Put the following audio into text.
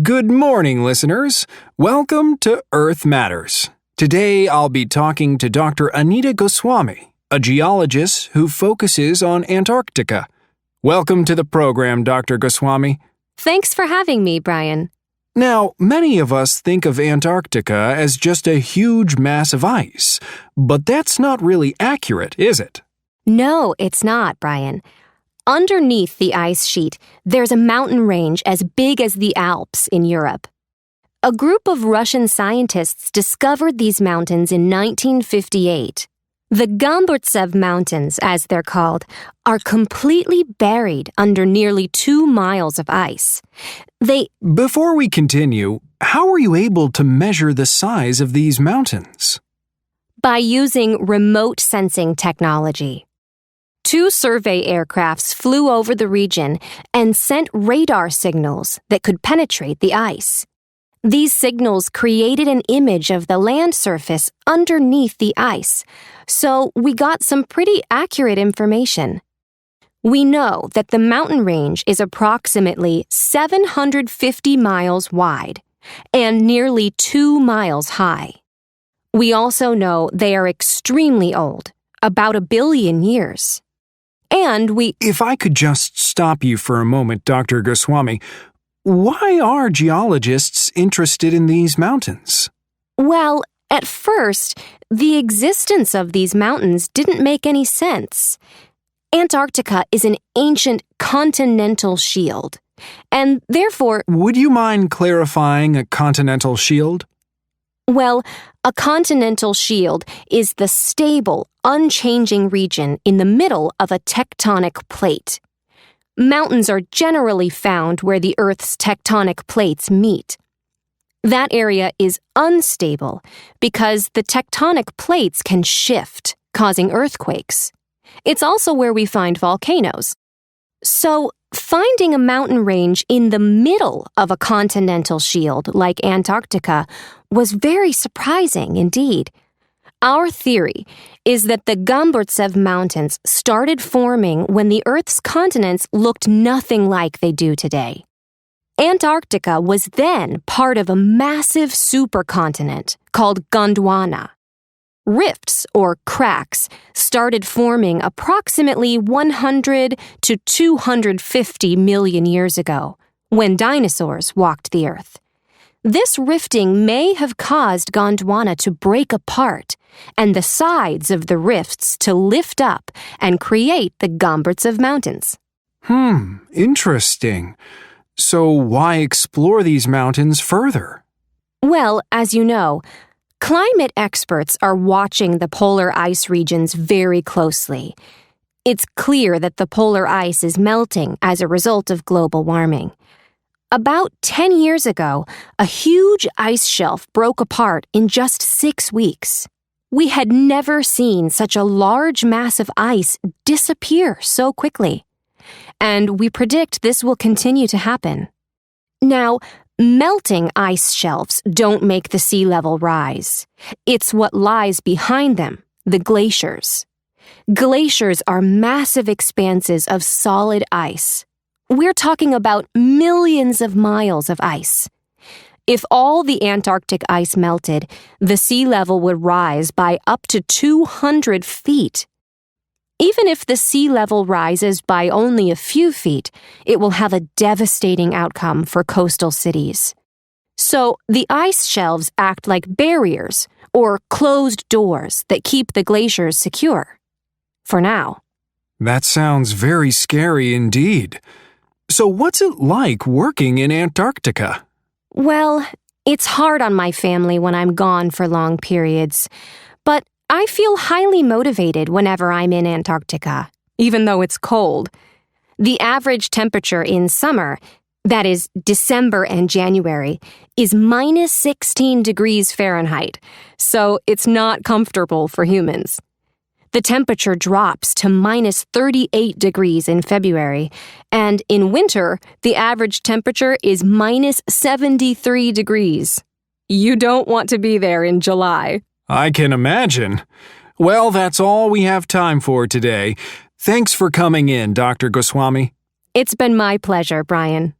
Good morning, listeners. Welcome to Earth Matters. Today, I'll be talking to Dr. Anita Goswami, a geologist who focuses on Antarctica. Welcome to the program, Dr. Goswami. Thanks for having me, Brian. Now, many of us think of Antarctica as just a huge mass of ice, but that's not really accurate, is it? No, it's not, Brian. Underneath the ice sheet, there's a mountain range as big as the Alps in Europe. A group of Russian scientists discovered these mountains in 1958. The Gamburtsev Mountains, as they're called, are completely buried under nearly 2 miles of ice. Before we continue, how were you able to measure the size of these mountains? By using remote sensing technology. 2 survey aircrafts flew over the region and sent radar signals that could penetrate the ice. These signals created an image of the land surface underneath the ice, so we got some pretty accurate information. We know that the mountain range is approximately 750 miles wide and nearly 2 miles high. We also know they are extremely old, about 1 billion years. If I could just stop you for a moment, Dr. Goswami, why are geologists interested in these mountains? Well, at first, the existence of these mountains didn't make any sense. Antarctica is an ancient continental shield, and therefore— Would you mind clarifying a continental shield? Well, a continental shield is the stable, unchanging region in the middle of a tectonic plate. Mountains are generally found where the Earth's tectonic plates meet. That area is unstable because the tectonic plates can shift, causing earthquakes. It's also where we find volcanoes. So, finding a mountain range in the middle of a continental shield like Antarctica was very surprising indeed. Our theory is that the Gamburtsev Mountains started forming when the Earth's continents looked nothing like they do today. Antarctica was then part of a massive supercontinent called Gondwana. Rifts, or cracks, started forming approximately 100 to 250 million years ago, when dinosaurs walked the Earth. This rifting may have caused Gondwana to break apart and the sides of the rifts to lift up and create the Gamburtsev Mountains. Interesting. So why explore these mountains further? Well, as you know, climate experts are watching the polar ice regions very closely. It's clear that the polar ice is melting as a result of global warming. About 10 years ago, a huge ice shelf broke apart in just 6 weeks. We had never seen such a large mass of ice disappear so quickly. And we predict this will continue to happen. Now, melting ice shelves don't make the sea level rise. It's what lies behind them, the glaciers. Glaciers are massive expanses of solid ice. We're talking about millions of miles of ice. If all the Antarctic ice melted, the sea level would rise by up to 200 feet. Even if the sea level rises by only a few feet, it will have a devastating outcome for coastal cities. So the ice shelves act like barriers or closed doors that keep the glaciers secure. For now. That sounds very scary indeed. So what's it like working in Antarctica? Well, it's hard on my family when I'm gone for long periods, but I feel highly motivated whenever I'm in Antarctica, even though it's cold. The average temperature in summer, that is December and January, is minus 16 degrees Fahrenheit, so it's not comfortable for humans. The temperature drops to minus 38 degrees in February, and in winter, the average temperature is minus 73 degrees. You don't want to be there in July. I can imagine. Well, that's all we have time for today. Thanks for coming in, Dr. Goswami. It's been my pleasure, Brian.